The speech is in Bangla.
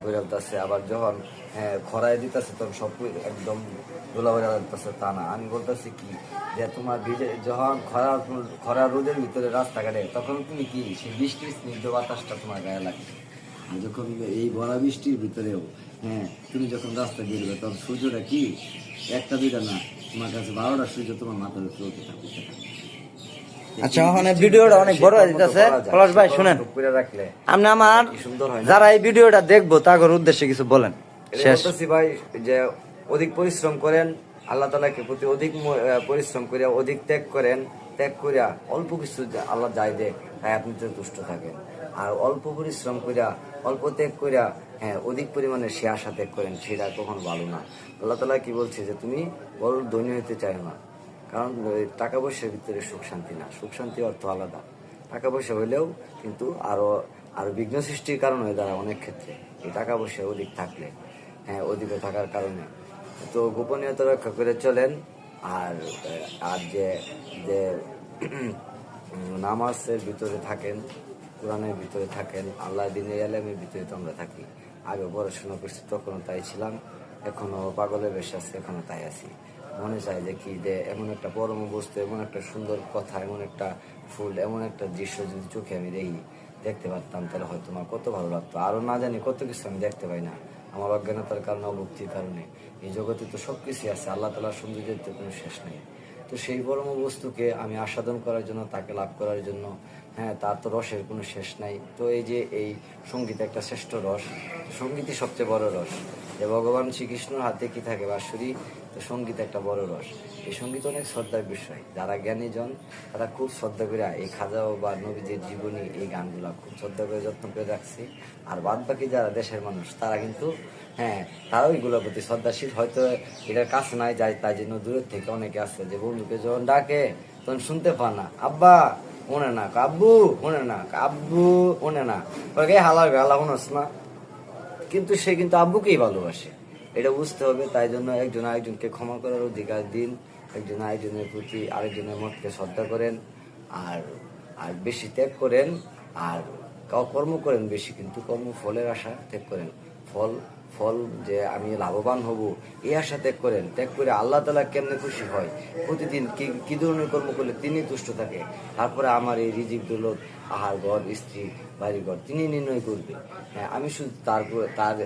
বেরোতেছে, আবার যখন খরায় দিতেছে তখন সব একদম ধুলা বেড়া লাগতেছে, তা না। আমি বলতেছি কি যে তোমার যখন খরা রোদের ভিতরে রাস্তাঘাটে, তখন তুমি কি সেই বৃষ্টির স্নিগ্ধ বাতাসটা তোমার গায়ে লাগবে। আর যখন এই ভরা বৃষ্টির ভিতরেও তুমি যখন রাস্তা বেরোবে, তখন সূর্যটা কি একটা দুইটা না, তোমার কাছে 12টা সূর্য তোমার মাথার উপরে উঠে থাকবে। আচ্ছা, ওখানে ভিডিওটা অনেক বড় হয়ে যাচ্ছে। পলাশ ভাই শুনেন, আপনি আমার যারা এই ভিডিওটা দেখবো তাদের উদ্দেশ্যে কিছু বলেন। বলতেছি ভাই যে অধিক পরিশ্রম করেন, আল্লাহ তাআলাকে প্রতি অধিক পরিশ্রম করিয়া অধিক ত্যাগ করেন, ত্যাগ করিয়া অল্প কিছু আল্লাহ যাই দেয় তাই আপনি তুষ্ট থাকেন। আর অল্প পরিশ্রম করিয়া অল্প ত্যাগ করিয়া অধিক পরিমাণে সে আশা ত্যাগ করেন, সেটা কখনো ভালো না। আল্লাহ তাআলা কি বলছে যে তুমি বড় ধনী হইতে চাই না, কারণ টাকা পয়সার ভিতরে সুখ শান্তি না, সুখ শান্তি অর্থ আলাদা। টাকা পয়সা হইলেও কিন্তু আরো বিঘ্ন সৃষ্টির কারণ হয়ে দাঁড়ায় অনেক ক্ষেত্রে এই টাকা পয়সা অধিক থাকলে, অধিক থাকার কারণে। তো গোপনীয়তা রক্ষা করে চলেন। আর আর যে যে নামাজের ভিতরে থাকেন, কোরআনের ভিতরে থাকেন, আল্লাহ দিনের আলেমের ভিতরে তো আমরা থাকি। আগে পড়াশোনা করছি তখনও তাই ছিলাম, এখনো পাগলের বেশ আছে, এখনো তাই আছি। মনে চায় যে কি যে এমন একটা পরম বস্তু, এমন একটা সুন্দর কথা, এমন একটা ফুল, এমন একটা দৃশ্য যদি চোখে আমি দেখতে পারতাম, তাহলে হয়তো আমার কত ভালো লাগতো। আরো না জানি কত কিছু আমি দেখতে পাই না, আমার অজ্ঞানতার কারণে, অভক্তির কারণে। এই জগতে তো সবকিছু আছে, আল্লাহ তাআলার সৌন্দর্যের তো কোনো শেষ নেই। তো সেই পরম বস্তুকে আমি আস্বাদন করার জন্য, তাকে লাভ করার জন্য, তার তো রসের কোনো শেষ নাই। তো এই যে এই সঙ্গীত একটা শ্রেষ্ঠ রস, সঙ্গীতই সবচেয়ে বড় রস। যে ভগবান শ্রীকৃষ্ণর হাতে কি থাকে, বাঁশুরি, তো সঙ্গীত একটা বড় রস। এই সঙ্গীত অনেক শ্রদ্ধার বিষয়। যারা জ্ঞানীজন তারা খুব শ্রদ্ধা করে এই খাজা বা নবীদের জীবনী, এই গানগুলা খুব শ্রদ্ধা করে যত্ন করে রাখছে। আর বাদ বাকি যারা দেশের মানুষ তারা কিন্তু তারাও এগুলোর প্রতি শ্রদ্ধাশীল। হয়তো এটার কাছে নাই যায়, তাই জন্য দূরের থেকে অনেকে আছে যে বন্ধুকে যখন ডাকে তখন শুনতে পান না, আব্বা মনে না, আব্বু মনে না, আব্বু মনে না, হালা হালা মনস না, কিন্তু সে কিন্তু আব্বুকেই ভালোবাসে। এটা বুঝতে হবে। তাই জন্য একজন আরেকজনকে ক্ষমা করার অধিকার দিন, একজন আরেকজনের প্রতি আরেকজনের মতকে শ্রদ্ধা করেন, আর আর বেশি ত্যাগ করেন, আর কর্ম করেন বেশি, কিন্তু কর্ম ফলের আশা ত্যাগ করেন। ফল ফল যে আমি লাভবান হব এই আশা ত্যাগ করেন। ত্যাগ করে আল্লাহ তাআলা কেমনে খুশি হয়, প্রতিদিন কি ধরনের কর্ম করলে তিনি তুষ্ট থাকে, তারপরে আমার এই রিজিক দৌলত, আহার ঘর, স্ত্রী, বাড়ি ঘর তিনি নির্ণয় করবে। আমি শুধু তার